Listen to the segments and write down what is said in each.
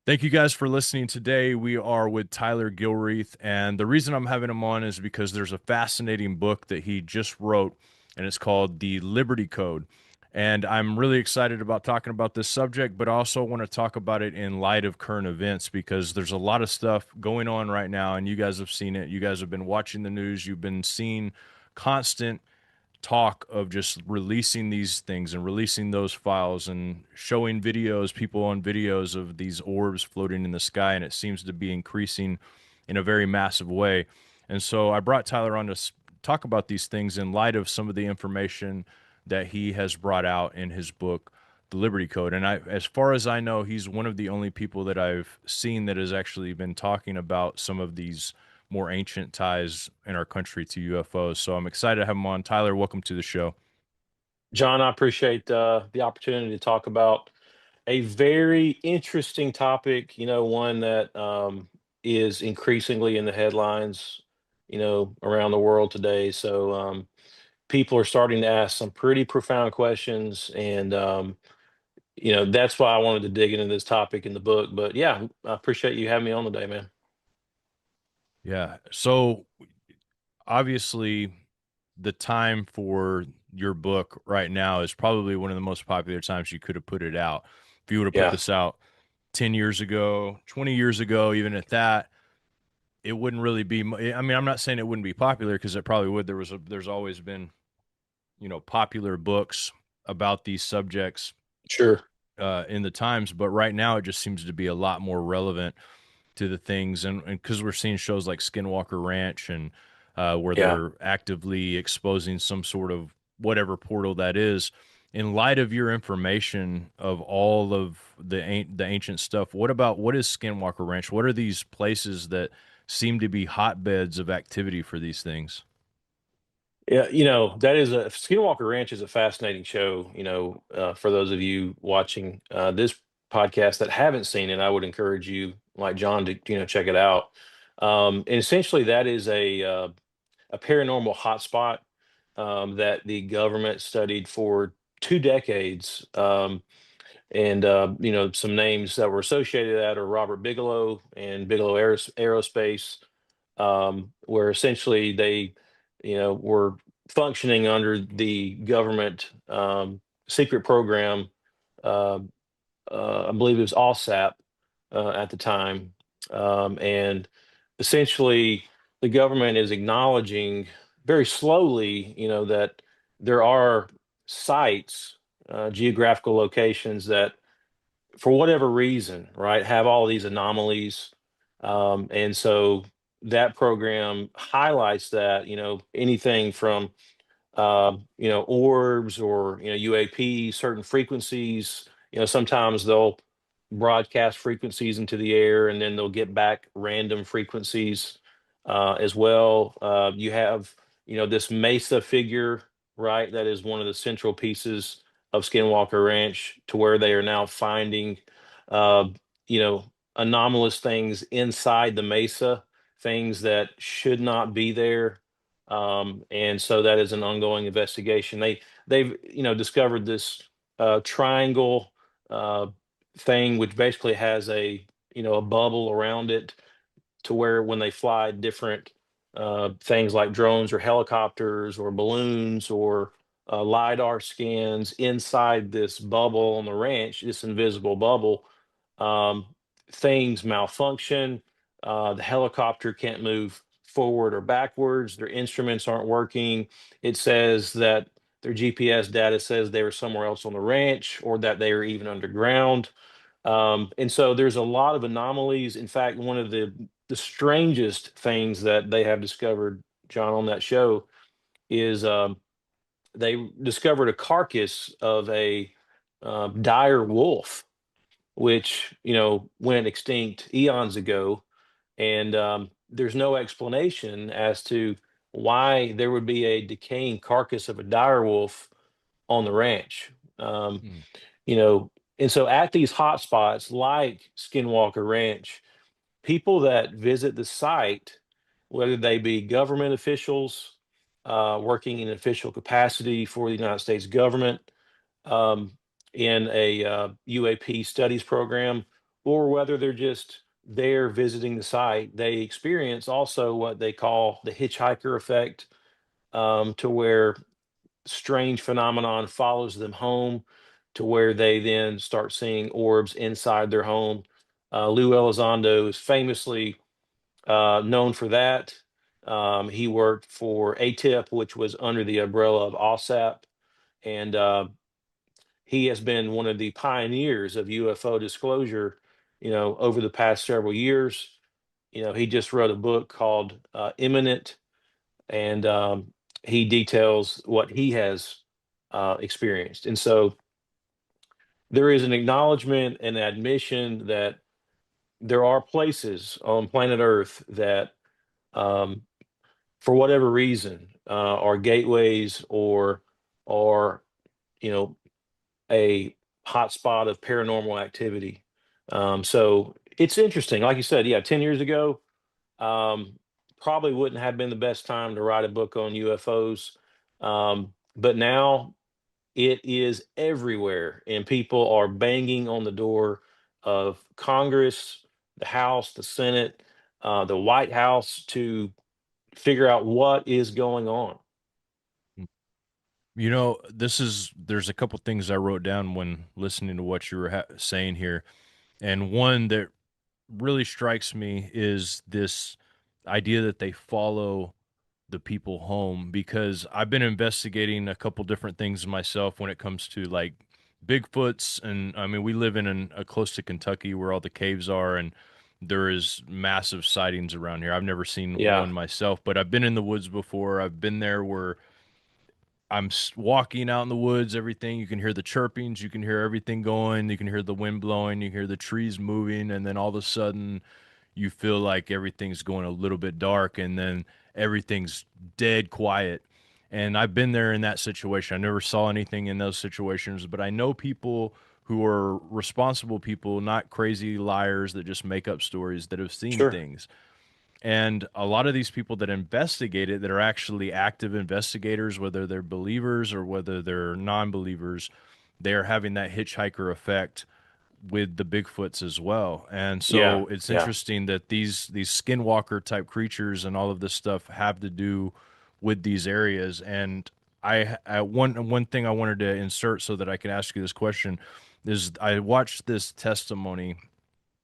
Thank you guys for listening today. We are with Tyler Gilreath, and the reason I'm having him on is because there's a fascinating book that he just wrote, and it's called The Liberty Code. And I'm really excited about talking about this subject, but I also want to talk about it in light of current events because there's a lot of stuff going on right now, and you guys have seen it. You guys have been watching the news, you've been seeing constant talk of just releasing these things and releasing those files and showing videos, people on videos of these orbs floating in the sky, and it seems to be increasing in a very massive way. And so I brought Tyler on to talk about these things in light of some of the information that he has brought out in his book, The Liberty Code. And as far as I know, he's one of the only people that I've seen that has actually been talking about some of these more ancient ties in our country to UFOs. So I'm excited to have him on. Tyler, welcome to the show. John, I appreciate the opportunity to talk about a very interesting topic, one that is increasingly in the headlines, around the world today. So people are starting to ask some pretty profound questions. And, that's why I wanted to dig into this topic in the book. But yeah, I appreciate you having me on today, man. Yeah. So obviously, the time for your book right now is probably one of the most popular times you could have put it out. If you would have put Yeah, this out 10 years ago, 20 years ago, even at that, it wouldn't really be. I mean, I'm not saying it wouldn't be popular because it probably would. There's always been, popular books about these subjects sure. in the times, but right now it just seems to be a lot more relevant to the things, and because we're seeing shows like Skinwalker Ranch and where Yeah. they're actively exposing some sort of whatever portal that is. In light of your information of all of the ancient stuff, what is Skinwalker Ranch? What are these places that seem to be hotbeds of activity for these things? Yeah, that is a Skinwalker Ranch is a fascinating show. For those of you watching this podcast that haven't seen it, I would encourage you, like John, to check it out. And essentially, that is a paranormal hotspot that the government studied for 2 decades. And some names that were associated with that are Robert Bigelow and Bigelow Aerospace, where essentially they, were functioning under the government secret program. Uh, I believe it was OSAP at the time, and essentially the government is acknowledging very slowly, that there are sites, geographical locations that for whatever reason, right, have all these anomalies. And so that program highlights that, anything from, orbs or, UAP, certain frequencies, sometimes they'll broadcast frequencies into the air and then they'll get back random frequencies as well. You have, this Mesa figure, right? That is one of the central pieces of Skinwalker Ranch to where they are now finding, uh, you know, anomalous things inside the Mesa, things that should not be there. And so that is an ongoing investigation. They've discovered this triangle uh, thing, which basically has a bubble around it to where when they fly different things like drones or helicopters or balloons or lidar scans inside this bubble on the ranch, this invisible bubble, um, things malfunction. The helicopter can't move forward or backwards. Their instruments aren't working. It says that their GPS data says they were somewhere else on the ranch or that they are even underground. And so there's a lot of anomalies. In fact, one of the strangest things that they have discovered, John, on that show is they discovered a carcass of a dire wolf, which went extinct eons ago, and there's no explanation as to why there would be a decaying carcass of a dire wolf on the ranch. Um, Hmm. you know, and so at these hotspots like Skinwalker Ranch, people that visit the site, whether they be government officials working in official capacity for the United States government um, in a UAP studies program, or whether they're just there visiting the site, they experience also what they call the hitchhiker effect, to where strange phenomenon follows them home, to where they then start seeing orbs inside their home. Lou Elizondo is famously known for that. He worked for ATIP, which was under the umbrella of OSAP, and he has been one of the pioneers of UFO disclosure, over the past several years. He just wrote a book called Imminent, and he details what he has experienced. And so there is an acknowledgement and admission that there are places on planet Earth that, um, for whatever reason, are gateways or you know a hotspot of paranormal activity. So it's interesting. Like you said, yeah, 10 years ago, um, probably wouldn't have been the best time to write a book on UFOs. But now it is everywhere, and people are banging on the door of Congress, the House, the Senate, the White House to figure out what is going on. There's a couple things I wrote down when listening to what you were saying here. And one that really strikes me is this idea that they follow the people home, because I've been investigating a couple different things myself when it comes to like Bigfoots. And I mean, we live close to Kentucky where all the caves are, and there is massive sightings around here. I've never seen Yeah, one myself, but I've been in the woods before. I've been there where walking out in the woods, everything, you can hear the chirpings, you can hear everything going, you can hear the wind blowing, you hear the trees moving, and then all of a sudden you feel like everything's going a little bit dark, and then everything's dead quiet. And I've been there in that situation. I never saw anything in those situations, but I know people who are responsible people, not crazy liars that just make up stories, that have seen sure. things. And a lot of these people that investigate it, that are actually active investigators, whether they're believers or whether they're non-believers, they are having that hitchhiker effect with the Bigfoots as well. And Yeah, so it's yeah. interesting that these skinwalker type creatures and all of this stuff have to do with these areas. And one thing I wanted to insert so that I can ask you this question is, I watched this testimony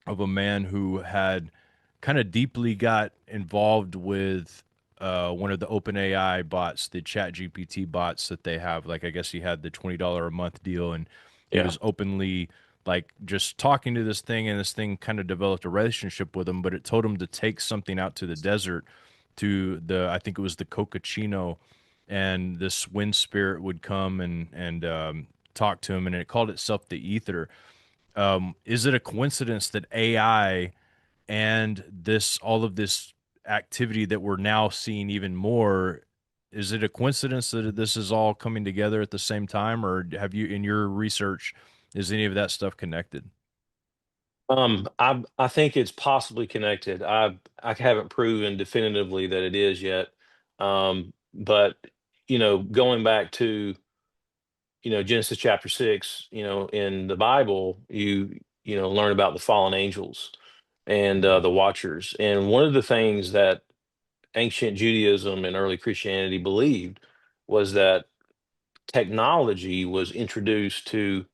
of a man who had kind of deeply got involved with one of the OpenAI bots, the Chat GPT bots that they have. Like, I guess he had the $20 a month deal, and he Yeah. was openly like just talking to this thing, and this thing kind of developed a relationship with him. But it told him to take something out to the desert, to I think it was the Cocachino, and this wind spirit would come and talk to him, and it called itself the Ether. Is it a coincidence that AI and this all of this activity that we're now seeing even more, is it a coincidence that this is all coming together at the same time, or have you, in your research, is any of that stuff connected? I think it's possibly connected. I haven't proven definitively that it is yet. But going back to Genesis chapter 6, in the Bible, you learn about the fallen angels and Mhm. the Watchers. And one of the things that ancient Judaism and early Christianity believed was that technology was introduced to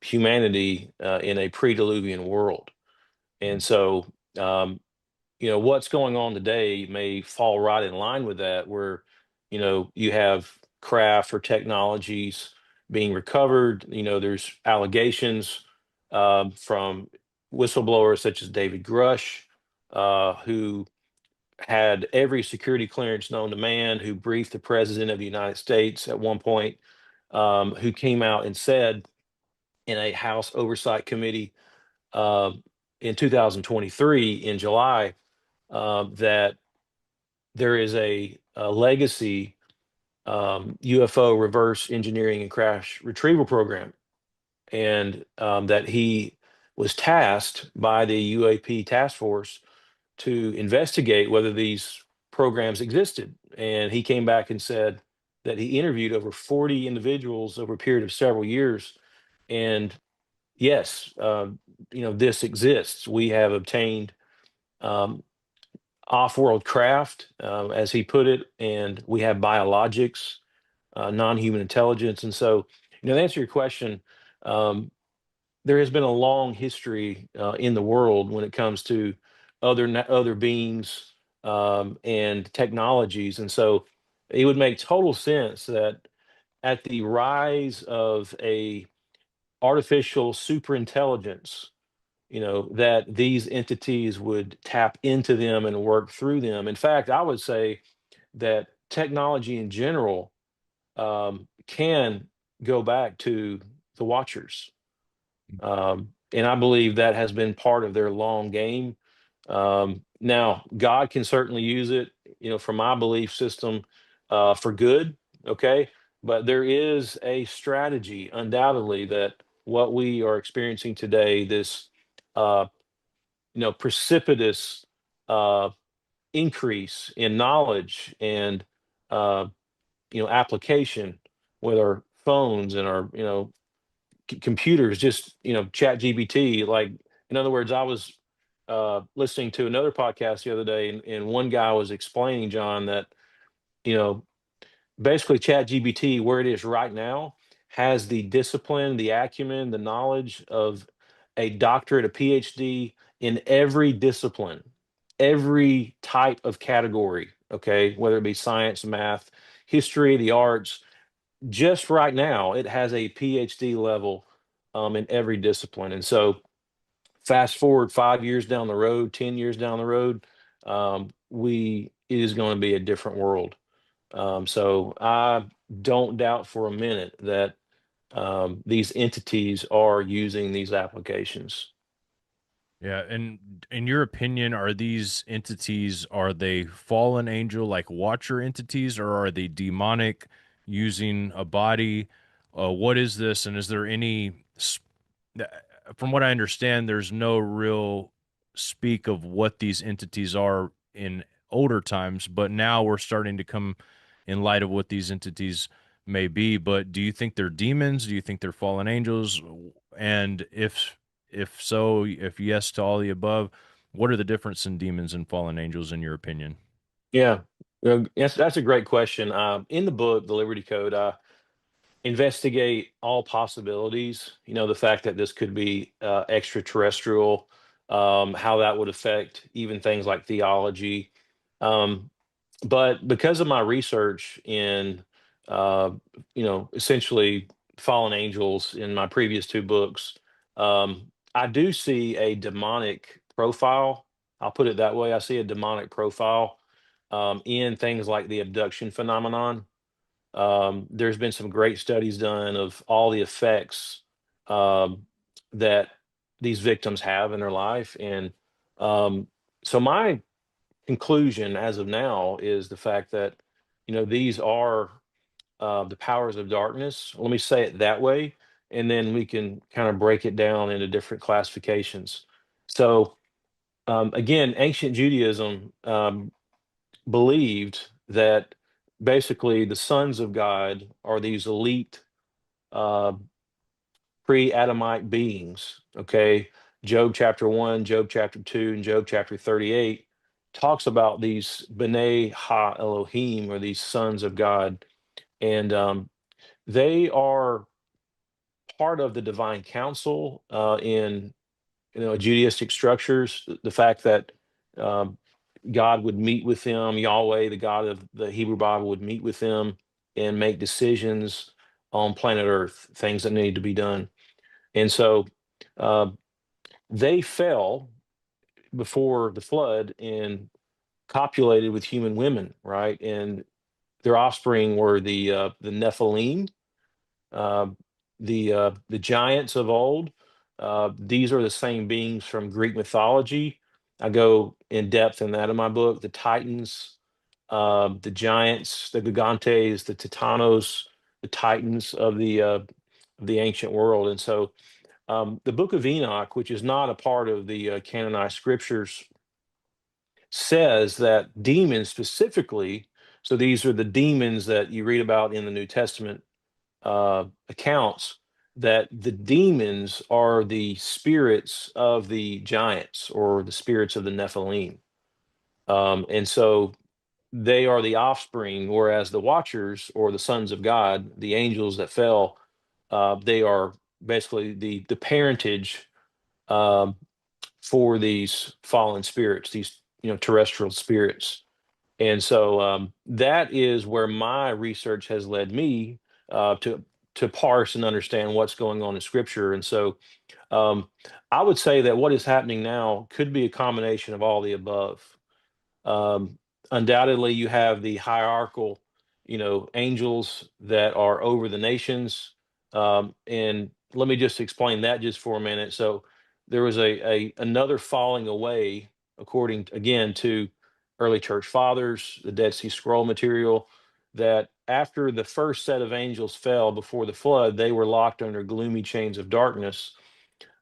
humanity in a pre-Diluvian world. And so, um, what's going on today may fall right in line with that, where, you have craft or technologies being recovered. There's allegations from whistleblowers such as David Grush, who had every security clearance known to man, who briefed the president of the United States at one point, who came out and said in a House Oversight Committee uh, in 2023 in July, that there is a legacy UFO reverse engineering and crash retrieval program, and that he was tasked by the UAP task force to investigate whether these programs existed. And he came back and said that he interviewed over 40 individuals over a period of several years, and yes, this exists. We have obtained um, off-world craft, as he put it, and we have biologics, non-human intelligence. And so, to answer your question, um, there has been a long history in the world when it comes to other beings and technologies. And so, it would make total sense that at the rise of a artificial superintelligence, that these entities would tap into them and work through them. In fact, I would say that technology in general can go back to the Watchers. And I believe that has been part of their long game. Now, God can certainly use it, from my belief system, for good. Okay. But there is a strategy, undoubtedly, that what we are experiencing today, this, uh, precipitous uh, increase in knowledge and, uh, application with our phones and our, computers, just chat gbt, like, in other words, I was listening to another podcast the other day, and one guy was explaining, John, that you know basically chat gbt, where it is right now, has the discipline, the acumen, the knowledge of a doctorate, a phd in every discipline, every type of category, okay, whether it be science, math, history, the arts. Just right now, it has a PhD level in every discipline. And so, fast forward 5 years down the road, 10 years down the road, it is going to be a different world. So, I don't doubt for a minute that these entities are using these applications. Yeah, and in your opinion, are these entities, are they fallen angel like watcher entities, or are they demonic using a body? What is this? And is there uh, from what I understand, there's no real speak of what these entities are in older times, but now we're starting to come in light of what these entities may be. But do you think they're demons? Do you think they're fallen angels? And if so, if yes to all the above, what are the difference in demons and fallen angels in your opinion? Yeah, yes, that's a great question. In the book, The Liberty Code, investigate all possibilities. The fact that this could be extraterrestrial, how that would affect even things like theology. Um, but because of my research in, essentially fallen angels in my previous two books, I do see a demonic profile. I'll put it that way. I see a demonic profile in things like the abduction phenomenon. There's been some great studies done of all the effects um, that these victims have in their life. And um, so my conclusion as of now is the fact that, these are the powers of darkness. Let me say it that way. And then we can kind of break it down into different classifications. So, again, ancient Judaism believed that basically the sons of God are these elite uh, pre-Adamite beings. Okay, Job chapter 1, Job chapter 2, and Job chapter 38 talks about these B'nai Ha Elohim, or these sons of God, and they are part of the divine council in Judaistic structures. The fact that um, God would meet with them, Yahweh, the God of the Hebrew Bible, would meet with them and make decisions on planet Earth, things that need to be done. And so uh, they fell before the flood and copulated with human women, right? And their offspring were the Nephilim, uh, the giants of old. These are the same beings from Greek mythology. I go in depth in that in my book. The Titans, the giants, the Gigantes, the Titanos, the Titans of the ancient world. And so, the Book of Enoch, which is not a part of the canonized scriptures, says that demons specifically. So these are the demons that you read about in the New Testament accounts. that the demons are the spirits of the giants or the spirits of the Nephilim. And so they are the offspring, whereas the watchers or the sons of God, the angels that fell, they are basically the parentage um, for these fallen spirits, these terrestrial spirits. And so that is where my research has led me to parse and understand what's going on in Scripture. And so um, I would say that what is happening now could be a combination of all the above. Um, Undoubtedly, you have the hierarchical, angels that are over the nations. And let me just explain that just for a minute. So there was a another falling away, according again to early church fathers, the Dead Sea Scroll material, that after the first set of angels fell before the flood, they were locked under gloomy chains of darkness,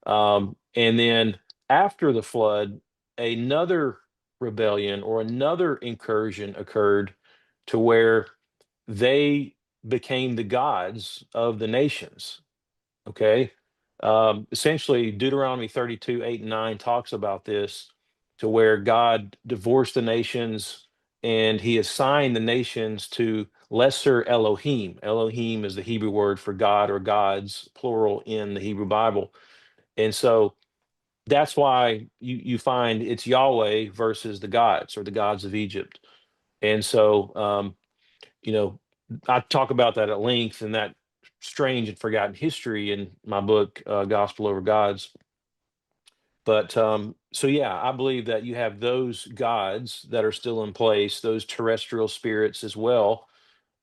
and then after the flood, another rebellion or another incursion occurred to where they became the gods of the nations. Okay. Essentially, Deuteronomy 32, 8, and 9 talks about this to where God divorced the nations and he assigned the nations to lesser Elohim. Elohim is the Hebrew word for God or gods, plural in the Hebrew Bible. And so that's why you find it's Yahweh versus the gods or the gods of Egypt. And so you know, I talk about that at length and that strange and forgotten history in my book, Gospel Over Gods. But so yeah, I believe that you have those gods that are still in place, those terrestrial spirits as well,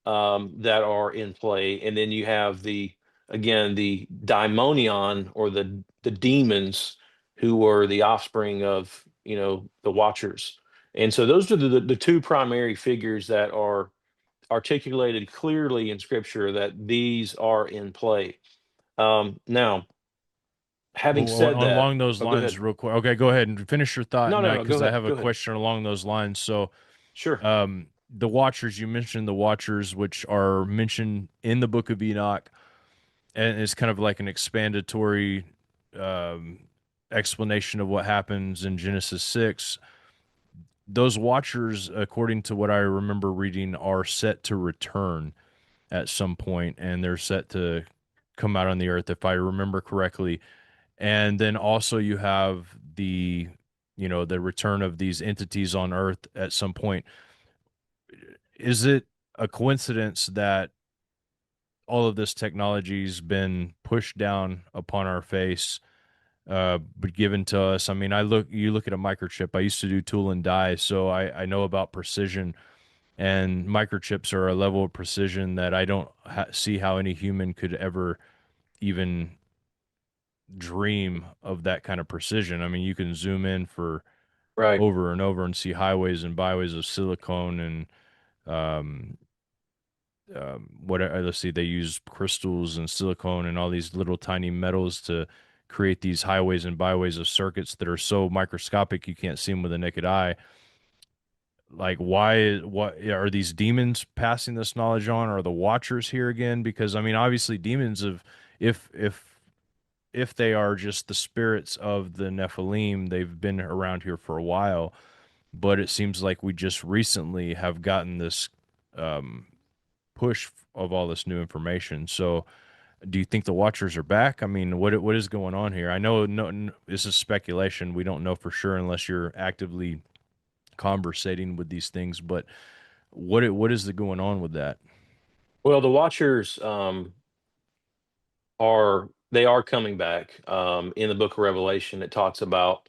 that are in play, and then you have the daimonion or the demons who were the offspring of the Watchers, and so those are the two primary figures that are articulated clearly in Scripture that these are in play. Now, having said that, Along those oh, go lines, ahead. real quick. Okay, go ahead and finish your thought, No, and no, no, go because I ahead, have a go ahead. question along those lines. So, Sure. the Watchers, you mentioned the Watchers, which are mentioned in the Book of Enoch, and it's kind of like an expandatory um, explanation of what happens in Genesis 6. Those Watchers, according to what I remember reading, are set to return at some point, and they're set to come out on the earth, if I remember correctly. And then also you have the return of these entities on earth at some point. Is it a coincidence that all of this technology's been pushed down upon our face, but given to us? I mean, you look at a microchip. I used to do tool and die, so I know about precision, and microchips are a level of precision that I don't see how any human could ever even dream of that kind of precision. I mean, you can zoom in for Right. over and over and see highways and byways of silicone and um, what let's see, they use crystals and silicone and all these little tiny metals to create these highways and byways of circuits that are so microscopic you can't see them with the naked eye. Like, what are these demons passing this knowledge on? Are the Watchers here again? Because I mean, obviously, demons of if if if they are just the spirits of the Nephilim, they've been around here for a while. But it seems like we just recently have gotten this um, push of all this new information. So, do you think the Watchers are back? I mean, what is going on here? I know this is speculation. We don't know for sure unless you're actively conversating with these things. But what is the going on with that? Well, the Watchers they are coming back. In the book of Revelation, it talks about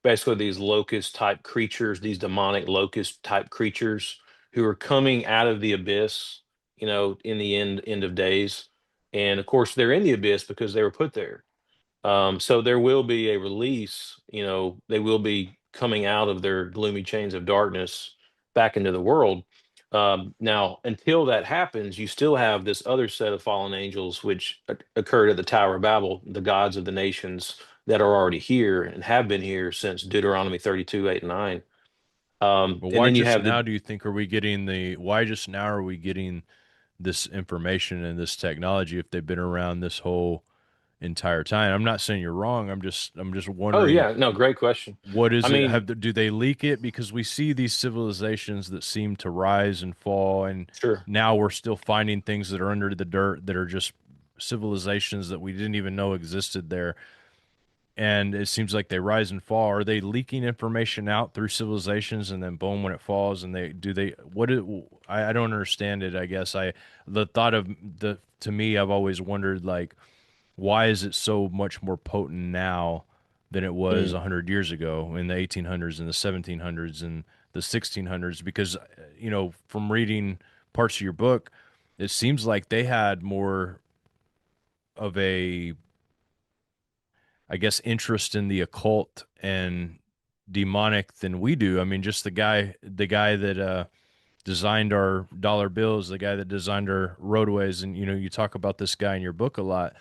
basically these locust type creatures, these demonic locust type creatures who are coming out of the abyss, in the end of days. And of course, they're in the abyss because they were put there. So there will be a release, they will be coming out of their gloomy chains of darkness back into the world. Now, until that happens, you still have this other set of fallen angels, which occurred at the Tower of Babel, the gods of the nations that are already here and have been here since Deuteronomy 32, 8, and 9. Well, And why then you just have now the do you think are we getting the why just now are we getting this information and this technology if they've been around this whole? entire time. I'm not saying you're wrong. I'm just Oh wondering yeah, no, great question. what I is it? mean, Do they leak it? Because we see these civilizations that seem to rise and fall, and sure. now we're still finding things that are under the dirt that are just civilizations that we didn't even know existed there. And it seems like they rise and fall. Are they leaking information out through civilizations, and then boom, when it falls, and I don't understand it. I guess the thought of the to me, I've always wondered like why is it so much more potent now than it was Mm. 100 years ago in the 1800s and the 1700s and the 1600s? Because, from reading parts of your book, it seems like they had more of a, I guess, interest in the occult and demonic than we do. I mean, just the guy that designed our dollar bills, the guy that designed our roadways, and you talk about this guy in your book a lot,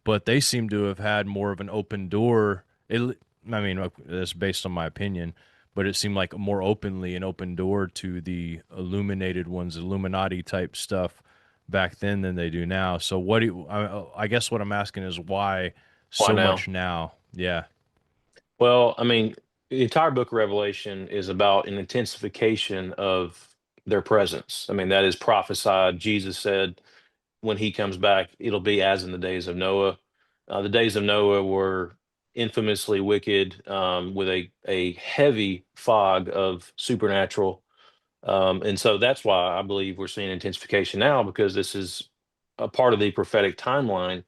but they seem to have had more of an open door. I mean, that's based on my opinion, but it seemed like more openly an open door to the illuminated ones, Illuminati type stuff back then than they do now. So I guess what I'm asking is why Why so now? much now? Yeah, Well, I mean, the entire book of Revelation is about an intensification of their presence. I mean, that is prophesied. Jesus said when he comes back, it'll be as in the days of Noah. The days of Noah were infamously wicked, with a heavy fog of supernatural. And so that's why I believe we're seeing intensification now, because this is a part of the prophetic timeline,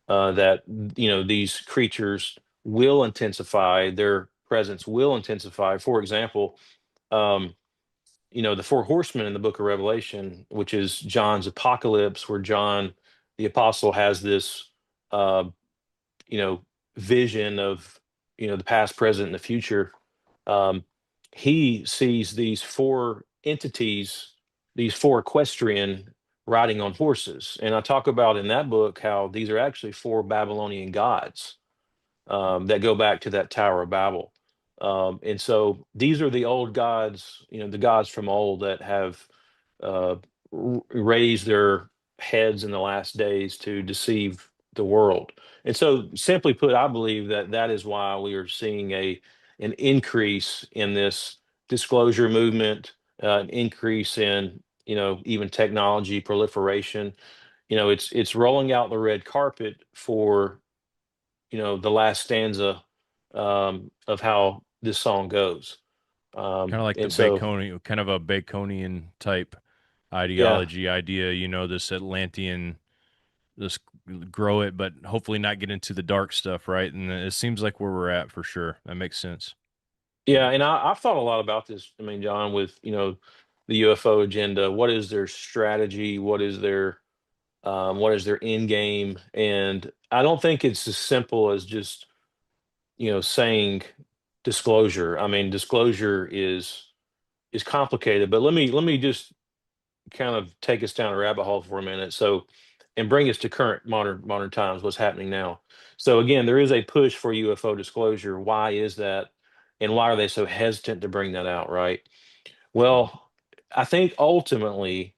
that these creatures will intensify, their presence will intensify. For example, um, the four horsemen in the book of Revelation, which is John's apocalypse, where John the apostle has this uh, you know vision of the past, present, and the future. um, he sees these four entities, these four equestrian riding on horses, and I talk about in that book how these are actually four Babylonian gods, that go back to that Tower of Babel. And so these are the old gods, the gods from old that have uh, raised their heads in the last days to deceive the world. And so, simply put, I believe that that is why we are seeing an increase in this disclosure movement, an increase in even technology proliferation. It's rolling out the red carpet for the last stanza, of how this song goes. kind of like the And so, Baconian, kind of a Baconian type yeah, ideology idea. This Atlantean, this grow it, but hopefully not get into the dark stuff, right? And it seems like where we're at for sure. That makes sense. yeah, and I've thought a lot about this. I mean, John, with the UFO agenda. What is their strategy? What is their end game? And I don't think it's as simple as just saying disclosure. I mean, disclosure is complicated. But let me just kind of take us down a rabbit hole for a minute. So, and bring us to current modern times, what's happening now. So again, there is a push for UFO disclosure. Why is that? And why are they so hesitant to bring that out, right? Well, I think ultimately,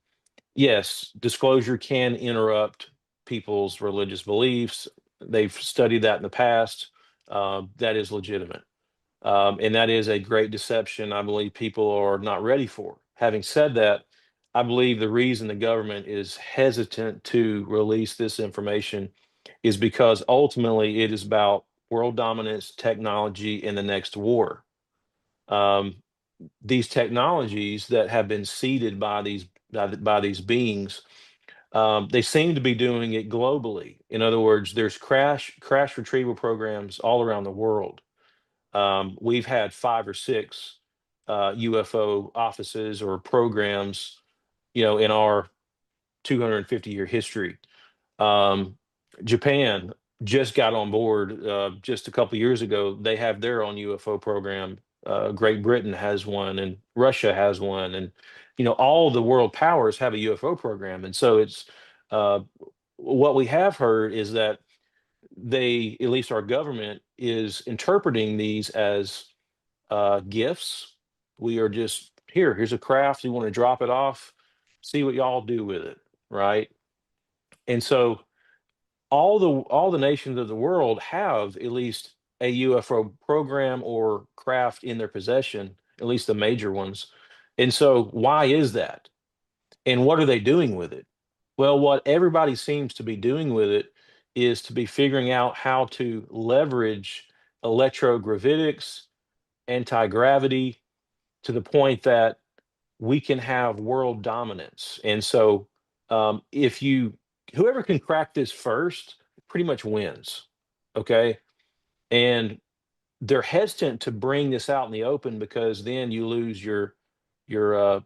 yes, disclosure can interrupt people's religious beliefs. They've studied that in the past. That is legitimate. And that is a great deception I believe people are not ready for. Having said that, I believe the reason the government is hesitant to release this information is because ultimately it is about world dominance, technology, and the next war. Um, these technologies that have been seeded by these beings, they seem to be doing it globally. In other words, there's crash retrieval programs all around the world. We've had five or six UFO offices or programs, in our 250-year history. Um, Japan just got on board just a couple years ago. They have their own UFO program. Great Britain has one, and Russia has one, and all the world powers have a UFO program. And so it's uh, what we have heard is that at least our government, is interpreting these as gifts. We are just here. Here's a craft. You want to drop it off, see what y'all do with it, right? And so all the nations of the world have at least a UFO program or craft in their possession, at least the major ones. And so why is that? And what are they doing with it? Well, what everybody seems to be doing with it is to be figuring out how to leverage electrogravitics, anti-gravity, to the point that we can have world dominance. And so, if you whoever can crack this first pretty much wins. Okay. And they're hesitant to bring this out in the open because then you lose your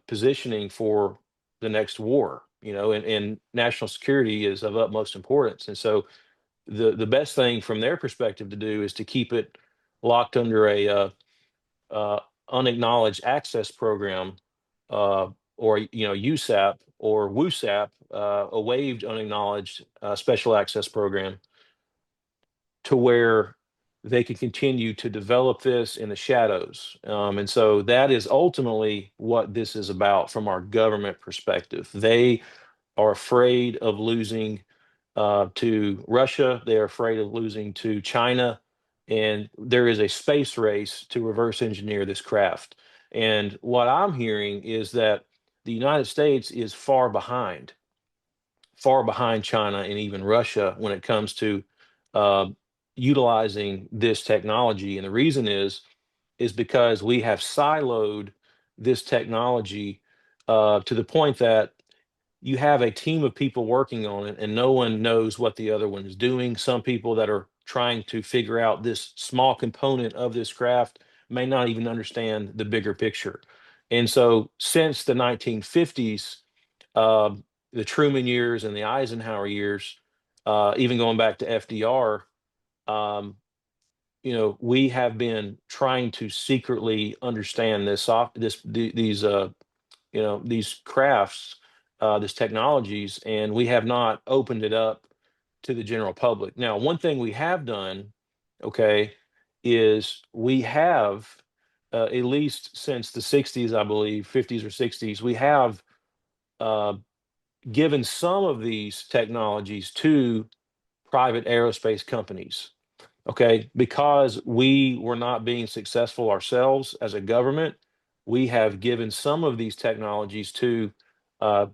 positioning for the next war, and national security is of utmost importance. And so the best thing from their perspective to do is to keep it locked under a uh, unacknowledged access program, uh, or USAP or WUSAP, a waived unacknowledged special access program, to where they can continue to develop this in the shadows. And so that is ultimately what this is about from our government perspective. They are afraid of losing to Russia. They are afraid of losing to China. And there is a space race to reverse engineer this craft. And what I'm hearing is that the United States is far behind China and even Russia when it comes to uh, utilizing this technology. And the reason is because we have siloed this technology to the point that you have a team of people working on it and no one knows what the other one is doing. Some people that are trying to figure out this small component of this craft may not even understand the bigger picture. And so since the 1950s, uh, the Truman years and the Eisenhower years, even going back to FDR, um, we have been trying to secretly understand these crafts, these technologies, and we have not opened it up to the general public. Now, one thing we have done, okay, is we have, at least since the 60s, I believe, 50s or 60s, we have uh, given some of these technologies to private aerospace companies. Okay, because we were not being successful ourselves as a government, we have given some of these technologies to uh,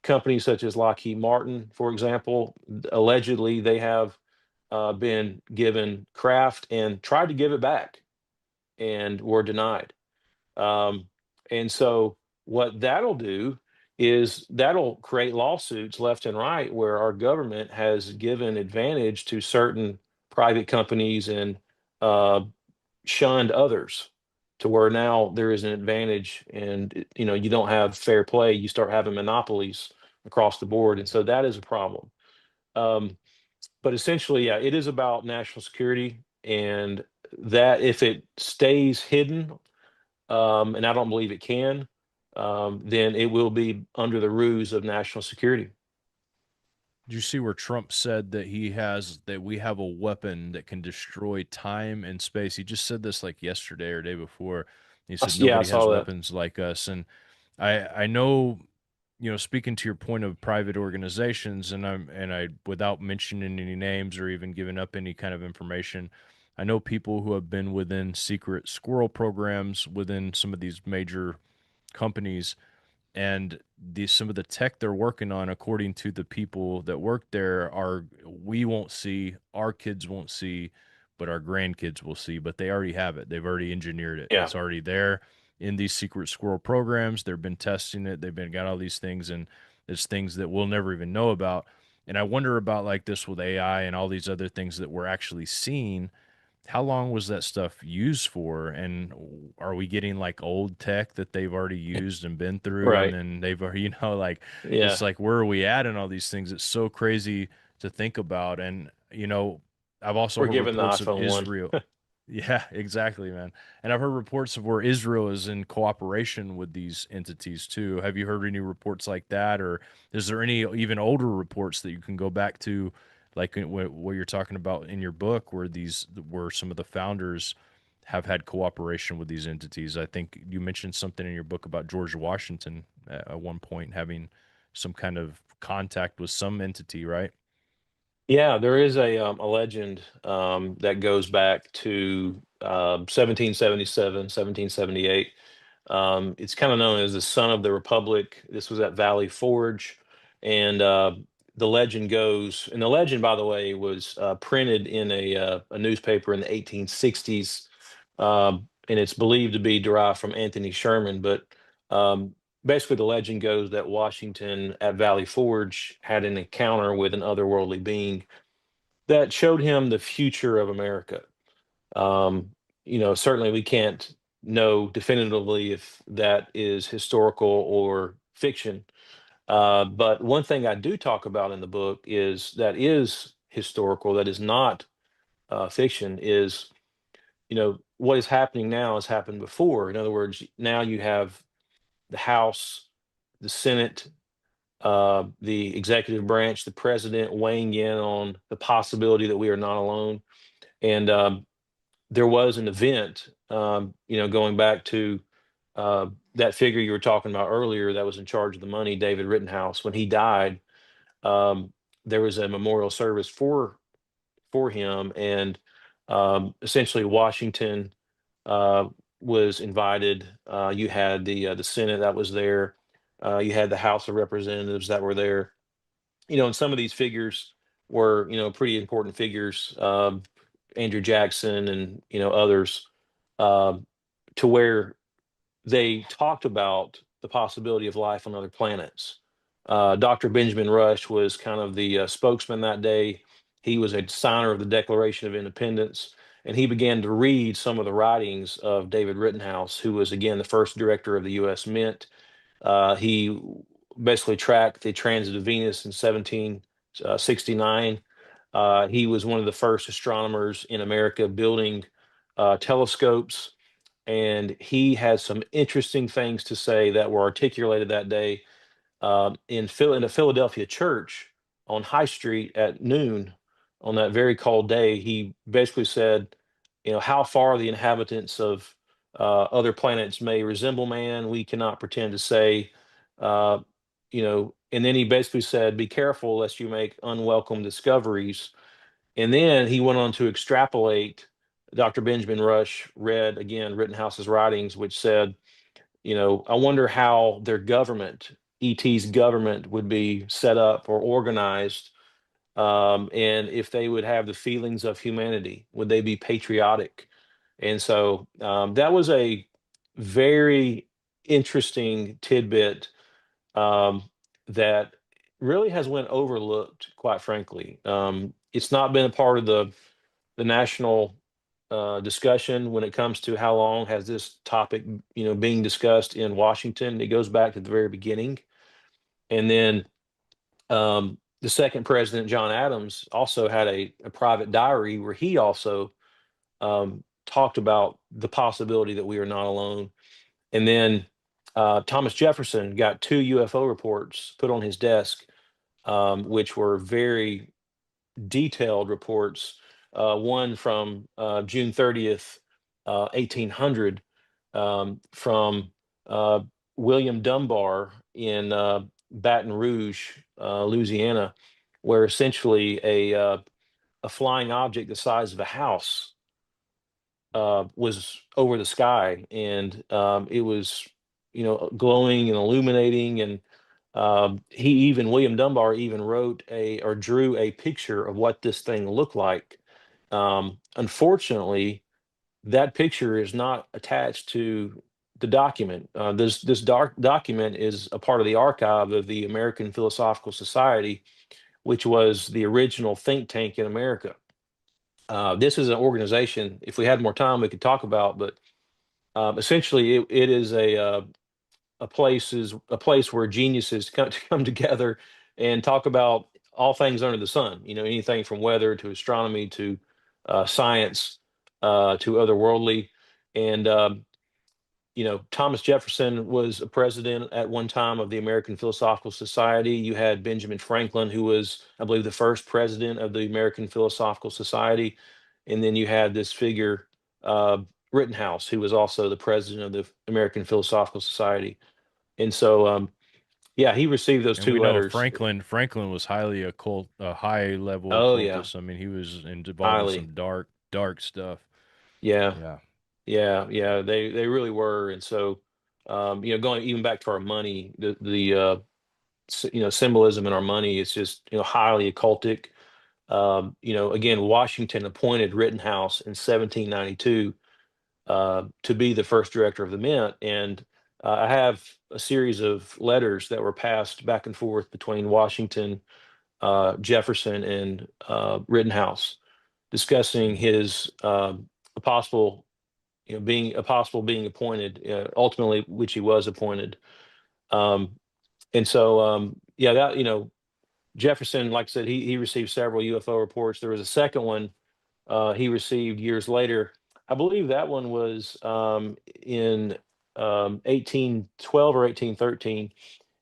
companies such as Lockheed Martin, for example. Allegedly, they have been given craft and tried to give it back and were denied. Um, and so what that'll do is that'll create lawsuits left and right where our government has given advantage to certain private companies and uh, shunned others, to where now there is an advantage and you don't have fair play. You start having monopolies across the board. And so that is a problem. Um, but essentially, yeah, it is about national security, and that if it stays hidden, and I don't believe it can, then it will be under the ruse of national security. Did you see where Trump said that we have a weapon that can destroy time and space? He just said this like yesterday or day before. He said Yeah, I nobody has saw that. weapons like us. And I know, speaking to your point of private organizations, and I without mentioning any names or even giving up any kind of information, I know people who have been within secret squirrel programs within some of these major companies, and some of the tech they're working on, according to the people that work there, are we won't see, our kids won't see, but our grandkids will see. But they already have it. They've already engineered it. Yeah, It's already there in these secret squirrel programs. They've been testing it. They've been got all these things, and it's things that we'll never even know about. And I wonder about like this with AI and all these other things that we're actually seeing. How long was that stuff used for? And are we getting like old tech that they've already used and been through? And right. then they've already, like, it's Yeah, like, where are we at in all these things? It's so crazy to think about. And, I've also we're heard giving the reports of iPhone one. Israel. Yeah, exactly, man. And I've heard reports of where Israel is in cooperation with these entities too. Have you heard any reports like that? Or is there any even older reports that you can go back to, like what you're talking about in your book, where some of the founders have had cooperation with these entities? I think you mentioned something in your book about George Washington at one point having some kind of contact with some entity, right? Yeah, there is a legend that goes back to 1777, 1778. It's kind of known as the Son of the Republic. This was at Valley Forge. And the legend goes, and the legend, by the way, was printed in a newspaper in the 1860s. And it's believed to be derived from Anthony Sherman. But um, basically, the legend goes that Washington at Valley Forge had an encounter with an otherworldly being that showed him the future of America. Um, Certainly we can't know definitively if that is historical or fiction. But one thing I do talk about in the book is that is historical, that is not fiction, is, what is happening now has happened before. In other words, now you have the House, the Senate, the executive branch, the president weighing in on the possibility that we are not alone. And there was an event, going back to that figure you were talking about earlier that was in charge of the money, David Rittenhouse. When he died, um, there was a memorial service for him, and essentially Washington uh, was invited. You had the Senate that was there. You had the House of Representatives that were there. And some of these figures were, pretty important figures. Andrew Jackson and others, uh, to where they talked about the possibility of life on other planets. Dr. Benjamin Rush was kind of the spokesman that day. He was a signer of the Declaration of Independence, and he began to read some of the writings of David Rittenhouse, who was again the first director of the U.S. Mint. He basically tracked the transit of Venus in 1769. He was one of the first astronomers in America building telescopes, and he had some interesting things to say that were articulated that day in a Philadelphia church on High Street at noon on that very cold day. He basically said, how far the inhabitants of other planets may resemble man, we cannot pretend to say. Uh, and then he basically said, be careful lest you make unwelcome discoveries. And then he went on to extrapolate. Dr. Benjamin Rush read again Rittenhouse's writings, which said, I wonder how their government, ET's government, would be set up or organized, and if they would have the feelings of humanity, would they be patriotic? And so that was a very interesting tidbit um, that really has went overlooked, quite frankly. It's not been a part of the national discussion when it comes to how long has this topic, being discussed in Washington. It goes back to the very beginning, and then the second president, John Adams, also had a private diary where he also talked about the possibility that we are not alone. And then Thomas Jefferson got two UFO reports put on his desk, which were very detailed reports. One from June 30th, 1800, from uh, William Dunbar in Baton Rouge, Louisiana, where essentially a flying object the size of a house was over the sky, and it was, glowing and illuminating. And William Dunbar even wrote a or drew a picture of what this thing looked like. Unfortunately, that picture is not attached to the document. This dark document is a part of the archive of the American Philosophical Society, which was the original think tank in America. This is an organization, if we had more time, we could talk about, but essentially it is a place where geniuses come together and talk about all things under the sun. Anything from weather to astronomy to science, to otherworldly. And Thomas Jefferson was a president at one time of the American Philosophical Society. You had Benjamin Franklin, who was, I believe, the first president of the American Philosophical Society. And then you had this figure, uh, Rittenhouse, who was also the president of the American Philosophical Society. And so Yeah, he received those And two we know letters. Franklin was highly occult, a high level Oh yeah, occultist. I mean, he was involved in highly. some dark stuff. Yeah, Yeah. yeah. They really were. And so, going even back to our money, the symbolism in our money is just highly occultic. Again, Washington appointed Rittenhouse in 1792 to be the first director of the Mint, and I have a series of letters that were passed back and forth between Washington, Jefferson, and Rittenhouse, discussing his a possible, being appointed, ultimately, which he was appointed. Um, and so, yeah, that Jefferson, like I said, he received several UFO reports. There was a second one he received years later. I believe that one was in 1812 or 1813,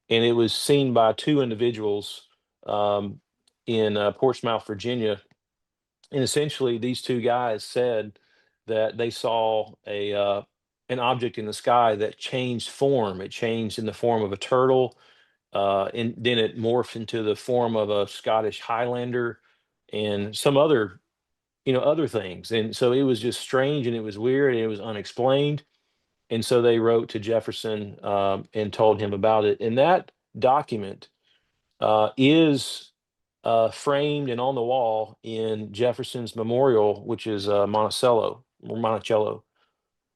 and it was seen by two individuals um, in Portsmouth, Virginia. And essentially, these two guys said that they saw an object in the sky that changed form. It changed in the form of a turtle, and then it morphed into the form of a Scottish Highlander and some other things. And so it was just strange and it was weird and it was unexplained. And so they wrote to Jefferson and told him about it. And that document is framed and on the wall in Jefferson's memorial, which is Monticello or Monticello.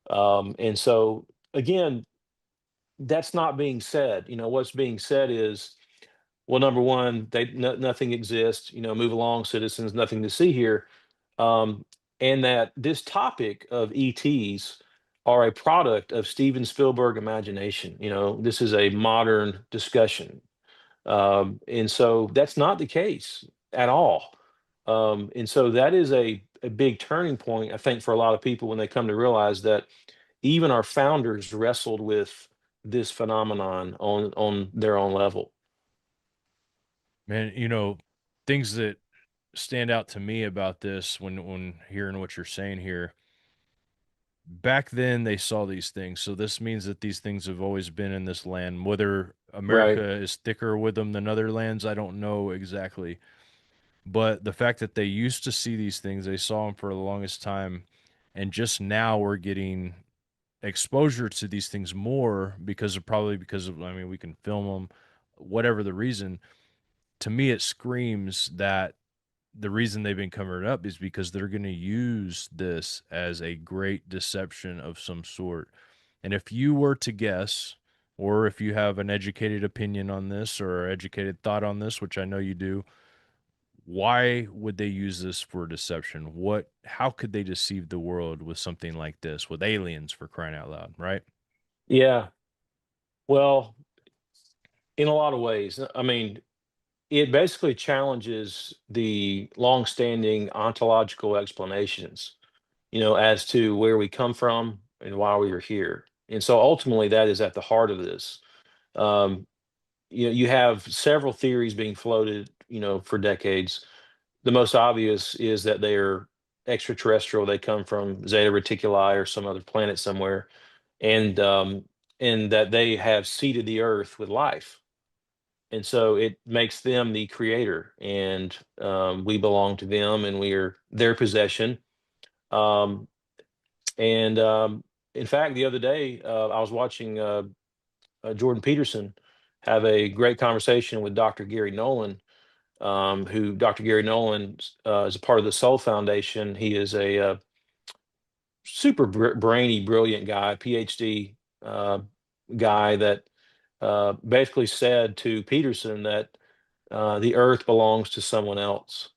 And so again, that's not being said. What's being said is, well, number one, nothing exists. Move along, citizens. Nothing to see here. Um, and that this topic of ETs are a product of Steven Spielberg imagination. This is a modern discussion, and so that's not the case at all. And so that is a big turning point, I think, for a lot of people when they come to realize that even our founders wrestled with this phenomenon on their own level. Man, things that stand out to me about this when hearing what you're saying here. Back then they saw these things. So this means that these things have always been in this land. Whether America Right. is thicker with them than other lands, I don't know exactly. But the fact that they used to see these things, they saw them for the longest time, and just now we're getting exposure to these things more because of, I mean, we can film them, whatever the reason. To me, it screams that the reason they've been covered up is because they're going to use this as a great deception of some sort. And if you were to guess, or if you have an educated opinion on this or educated thought on this, which I know you do, why would they use this for deception? How could they deceive the world with something like this, with aliens, for crying out loud, right? Yeah. Well, in a lot of ways. I mean, it basically challenges the longstanding ontological explanations, as to where we come from and why we are here. And so ultimately, that is at the heart of this. Um, you have several theories being floated, for decades. The most obvious is that they are extraterrestrial. They come from Zeta Reticuli or some other planet somewhere, and and that they have seeded the Earth with life, and so it makes them the creator, and we belong to them and we are their possession. um, and In fact, the other day I was watching Jordan Peterson have a great conversation with Dr. Gary Nolan, who Dr. Gary Nolan is a part of the Soul Foundation. He is a super brainy, brilliant guy, PhD uh, guy that basically said to Peterson that the Earth belongs to someone else,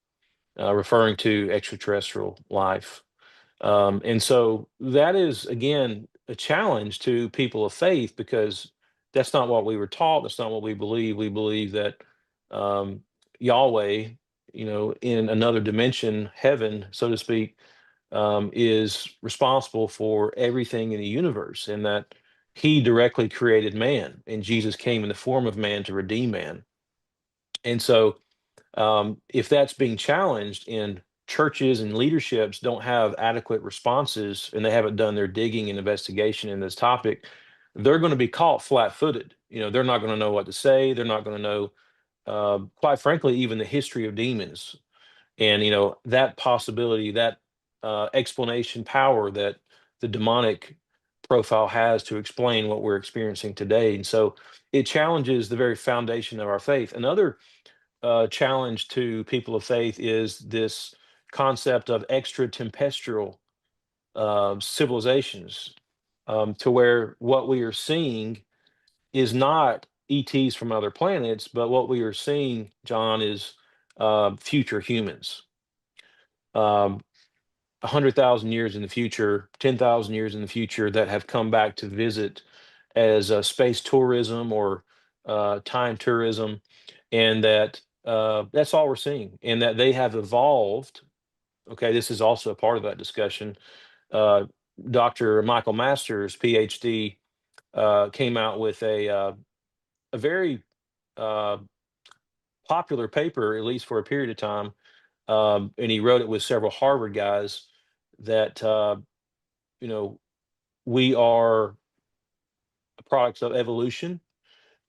referring to extraterrestrial life. And so that is, again, a challenge to people of faith because that's not what we were taught. That's not what we believe. We believe that um, Yahweh, in another dimension, heaven, so to speak, is responsible for everything in the universe and that he directly created man and Jesus came in the form of man to redeem man. And so if that's being challenged and churches and leaderships don't have adequate responses and they haven't done their digging and investigation in this topic, they're going to be caught flat-footed. They're not going to know what to say. They're not going to know, quite frankly, even the history of demons. And that possibility, that explanation power that the demonic profile has to explain what we're experiencing today. And so it challenges the very foundation of our faith. Another challenge to people of faith is this concept of extraterrestrial civilizations, to where what we are seeing is not ETs from other planets, but what we are seeing, John, is future humans. Um, 100,000 years in the future, 10,000 years in the future, that have come back to visit as space tourism or time tourism, and that's all we're seeing, and that they have evolved. Okay, this is also a part of that discussion. Uh, Dr. Michael Masters, PhD, came out with a very uh, popular paper, at least for a period of time, and he wrote it with several Harvard guys, that you know we are products of evolution,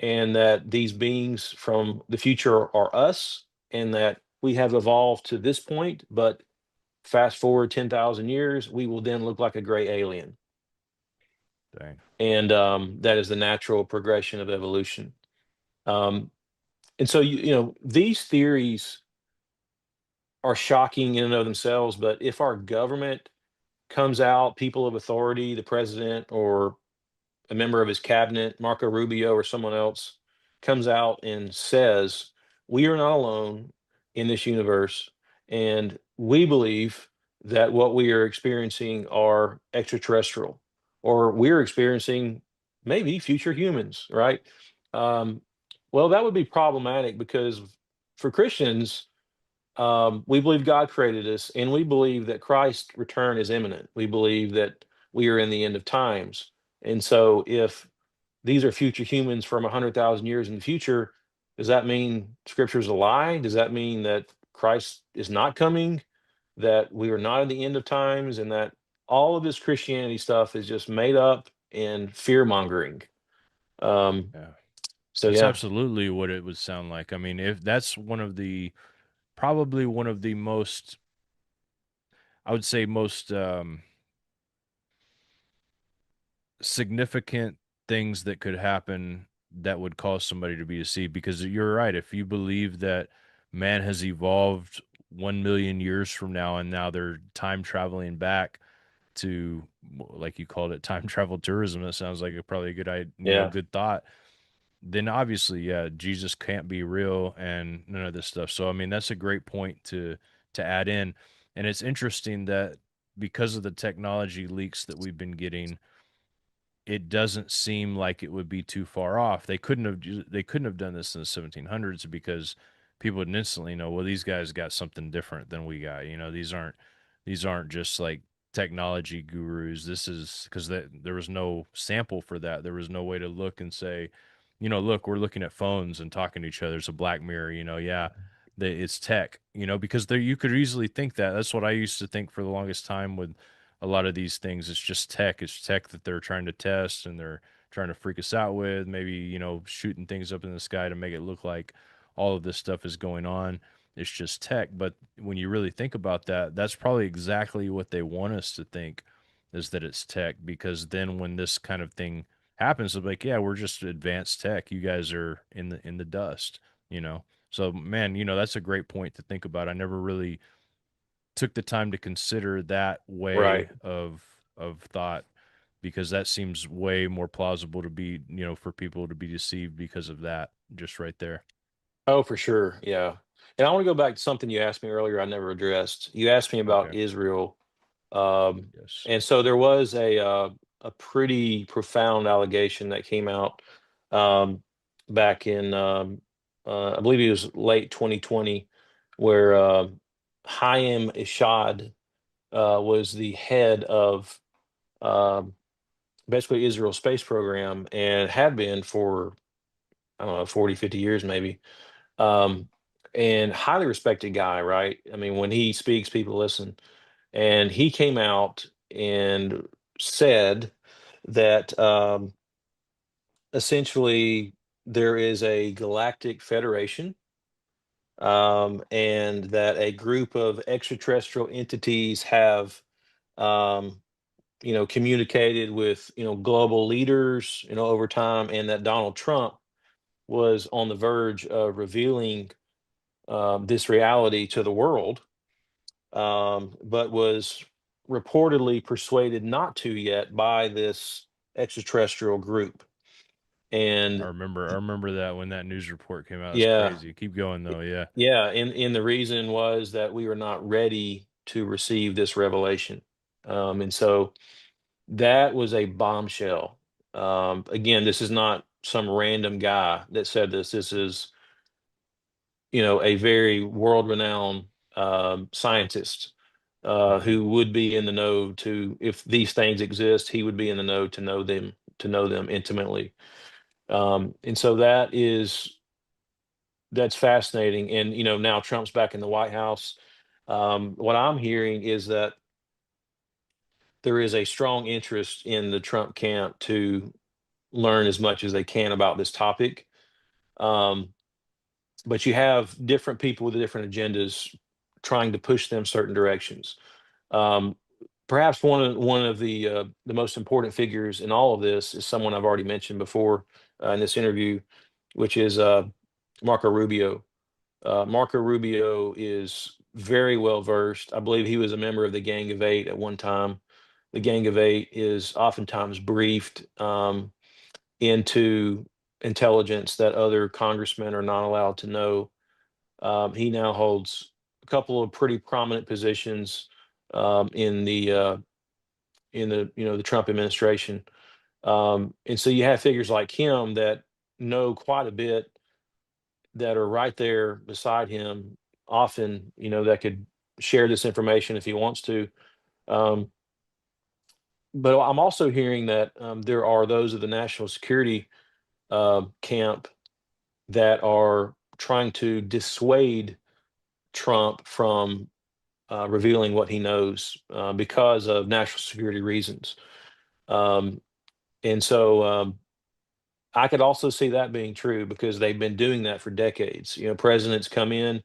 and that these beings from the future are us, and that we have evolved to this point, but fast forward 10,000 years, we will then look like a gray alien. Dang. And that is the natural progression of evolution. Um, and so, these theories are shocking in and of themselves, but if our government comes out, people of authority, the president or a member of his cabinet, Marco Rubio or someone else, comes out and says, "We are not alone in this universe, and we believe that what we are experiencing are extraterrestrial, or we're experiencing maybe future humans," right? Um, well, that would be problematic, because for Christians, we believe God created us, and we believe that Christ's return is imminent. We believe that we are in the end of times. And so, if these are future humans from 100,000 years in the future, does that mean Scripture is a lie? Does that mean that Christ is not coming? That we are not in the end of times, and that all of this Christianity stuff is just made up and fear mongering? Um, Yeah. so, That's yeah, absolutely what it would sound like. I mean, if that's probably one of the most, I would say, most significant things that could happen that would cause somebody to be deceived. Because you're right. If you believe that man has evolved 1 million years from now, and now they're time traveling back to, like you called it, time travel tourism, that sounds like probably a yeah. good thought. Then obviously, yeah, Jesus can't be real and none of this stuff. So I mean, that's a great point to add in. And it's interesting that because of the technology leaks that we've been getting, it doesn't seem like it would be too far off. They couldn't have done this in the 1700s, because people would instantly know, well, these guys got something different than we got. These aren't just like technology gurus. This is because there was no sample for that. There was no way to look and say, look, we're looking at phones and talking to each other. It's a black mirror. Yeah, it's tech. Because there you could easily think that. That's what I used to think for the longest time with a lot of these things. It's just tech. It's tech that they're trying to test, and they're trying to freak us out with. Maybe, shooting things up in the sky to make it look like all of this stuff is going on. It's just tech. But when you really think about that, that's probably exactly what they want us to think, is that it's tech. Because then when this kind of thing happens, they'll be like, yeah, we're just advanced tech. You guys are in the dust, you know. So man, that's a great point to think about. I never really took the time to consider that Right. way of thought, because that seems way more plausible to be, for people to be deceived because of that, just right there. Oh, for sure. Yeah. And I want to go back to something you asked me earlier I never addressed. You asked me about Okay. Israel. Um, Yes. and so there was a pretty profound allegation that came out, um, back in, I believe it was late 2020, where Hayim Ishad was the head of, um, basically, Israel's space program, and had been for, I don't know, 40, 50 years maybe. um, and highly respected guy, right? I mean, when he speaks, people listen. And he came out and said that, essentially there is a galactic federation, and that a group of extraterrestrial entities have, um, communicated with, global leaders, over time, and that Donald Trump was on the verge of revealing this reality to the world, but was reportedly persuaded not to yet by this extraterrestrial group. And I remember that when that news report came out. It's yeah, crazy. Keep going though. Yeah. yeah, and the reason was that we were not ready to receive this revelation. And so that was a bombshell. Again, this is not some random guy that said this. This is, a very world-renowned scientist, Hmm. who would be in the know to, if these things exist, he would be in the know to know them intimately. And so that's fascinating. And now Trump's back in the White House. What I'm hearing is that there is a strong interest in the Trump camp to learn as much as they can about this topic. Um, but you have different people with different agendas trying to push them certain directions. Um, Perhaps one of the most important figures in all of this is someone I've already mentioned before in this interview, which is Marco Rubio. Marco Rubio is very well versed. I believe he was a member of the Gang of Eight at one time. The Gang of Eight is oftentimes briefed into intelligence that other congressmen are not allowed to know. He now holds a couple of pretty prominent positions in the the Trump administration. And so you have figures like him that know quite a bit, that are right there beside him often, that could share this information if he wants to. Um, but I'm also hearing that there are those of the national security camp that are trying to dissuade Trump from revealing what he knows because of national security reasons. Um, and so I could also see that being true because they've been doing that for decades. Presidents come in,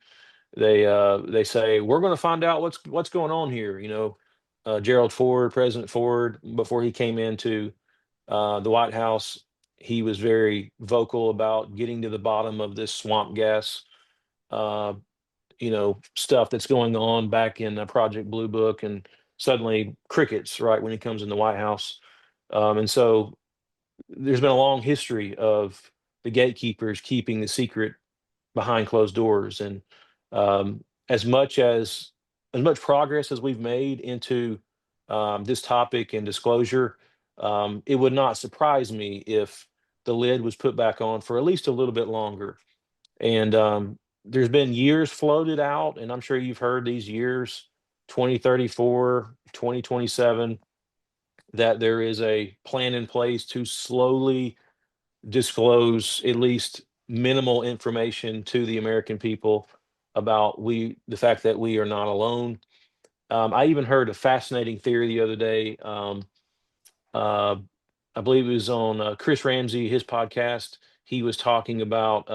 they say we're going to find out what's going on here. Gerald Ford, President Ford, before he came into the White House, he was very vocal about getting to the bottom of this swamp gas, uh, stuff that's going on back in Project Blue Book, and suddenly crickets right when he comes in the White House. And so there's been a long history of the gatekeepers keeping the secret behind closed doors. And um, as much as as much progress as we've made into this topic and disclosure, it would not surprise me if the lid was put back on for at least a little bit longer. And there's been years floated out, and I'm sure you've heard these years, 2034, 2027, that there is a plan in place to slowly disclose at least minimal information to the American people about the fact that we are not alone. I even heard a fascinating theory the other day. Uh, I believe it was on Chris Ramsey, his podcast. He was talking about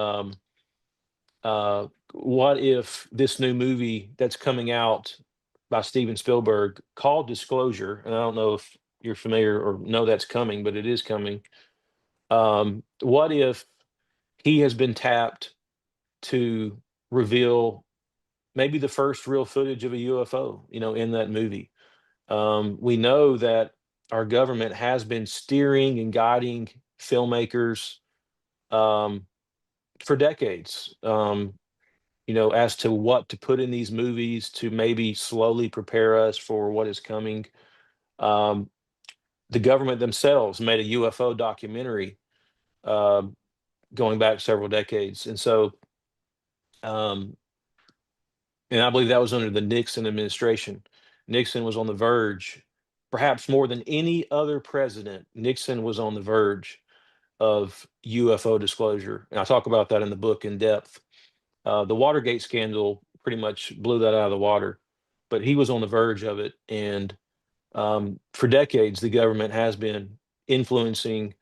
what if this new movie that's coming out by Steven Spielberg called Disclosure, and I don't know if you're familiar or know that's coming, but it is coming. What if he has been tapped to reveal maybe the first real footage of a UFO, in that movie? We know that our government has been steering and guiding filmmakers um, for decades, as to what to put in these movies to maybe slowly prepare us for what is coming. Um, the government themselves made a UFO documentary um going back several decades. And so, um, and I believe that was under the Nixon administration. Nixon was on the verge, perhaps more than any other president. Nixon was on the verge of UFO disclosure. And I talk about that in the book in depth. The Watergate scandal pretty much blew that out of the water, but he was on the verge of it. And for decades, the government has been influencing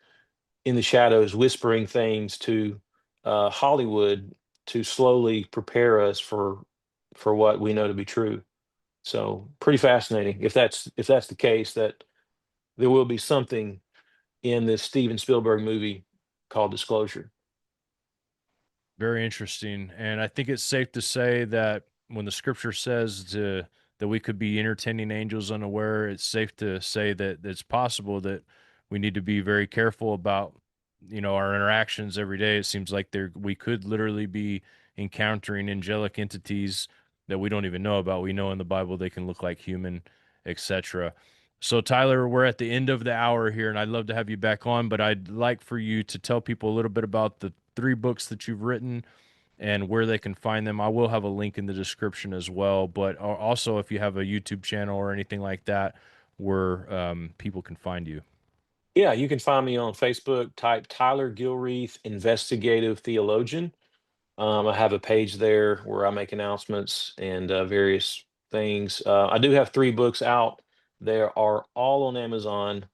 in the shadows, whispering things to Hollywood to slowly prepare us for what we know to be true. So pretty fascinating. If that's the case, that there will be something in this Steven Spielberg movie called Disclosure. Very interesting. And I think it's safe to say that when the scripture says that we could be entertaining angels unaware, it's safe to say that it's possible that we need to be very careful about, our interactions every day. It seems like we could literally be encountering angelic entities that we don't even know about. We know in the Bible they can look like human, etc. So Tyler, we're at the end of the hour here, and I'd love to have you back on, but I'd like for you to tell people a little bit about the three books that you've written and where they can find them. I will have a link in the description as well, but also if you have a YouTube channel or anything like that where people can find you. Yeah, you can find me on Facebook. Type Tyler Gilreath, investigative theologian. I have a page there where I make announcements and various things. I do have three books out. They are all on Amazon: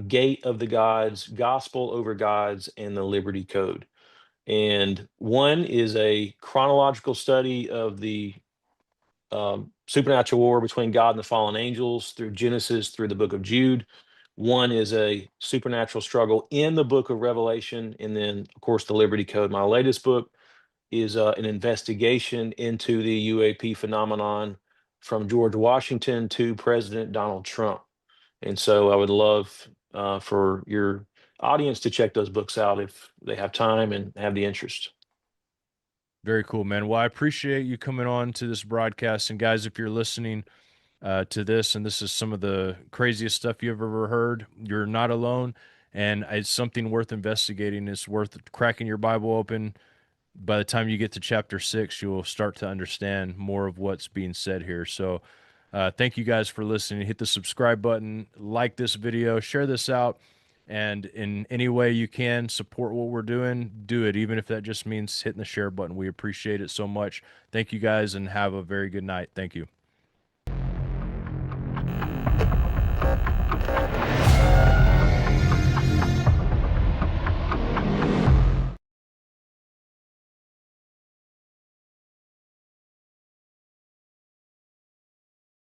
Gate of the Gods, Gospel Over Gods, and the Liberty Code. And one is a chronological study of the supernatural war between God and the fallen angels through Genesis through the book of Jude. One is a supernatural struggle in the book of Revelation. And then, of course, the Liberty Code. My latest book is an investigation into the UAP phenomenon from George Washington to President Donald Trump. And so I would love for your audience to check those books out if they have time and have the interest. Very cool, man. Well, I appreciate you coming on to this broadcast. And guys, if you're listening to this and this is some of the craziest stuff you've ever heard, you're not alone. And it's something worth investigating. It's worth cracking your Bible open. By the time you get to chapter 6, you'll start to understand more of what's being said here. So, thank you guys for listening. Hit the subscribe button, like this video, share this out, and in any way you can support what we're doing, do it, even if that just means hitting the share button. We appreciate it so much. Thank you guys and have a very good night. Thank you.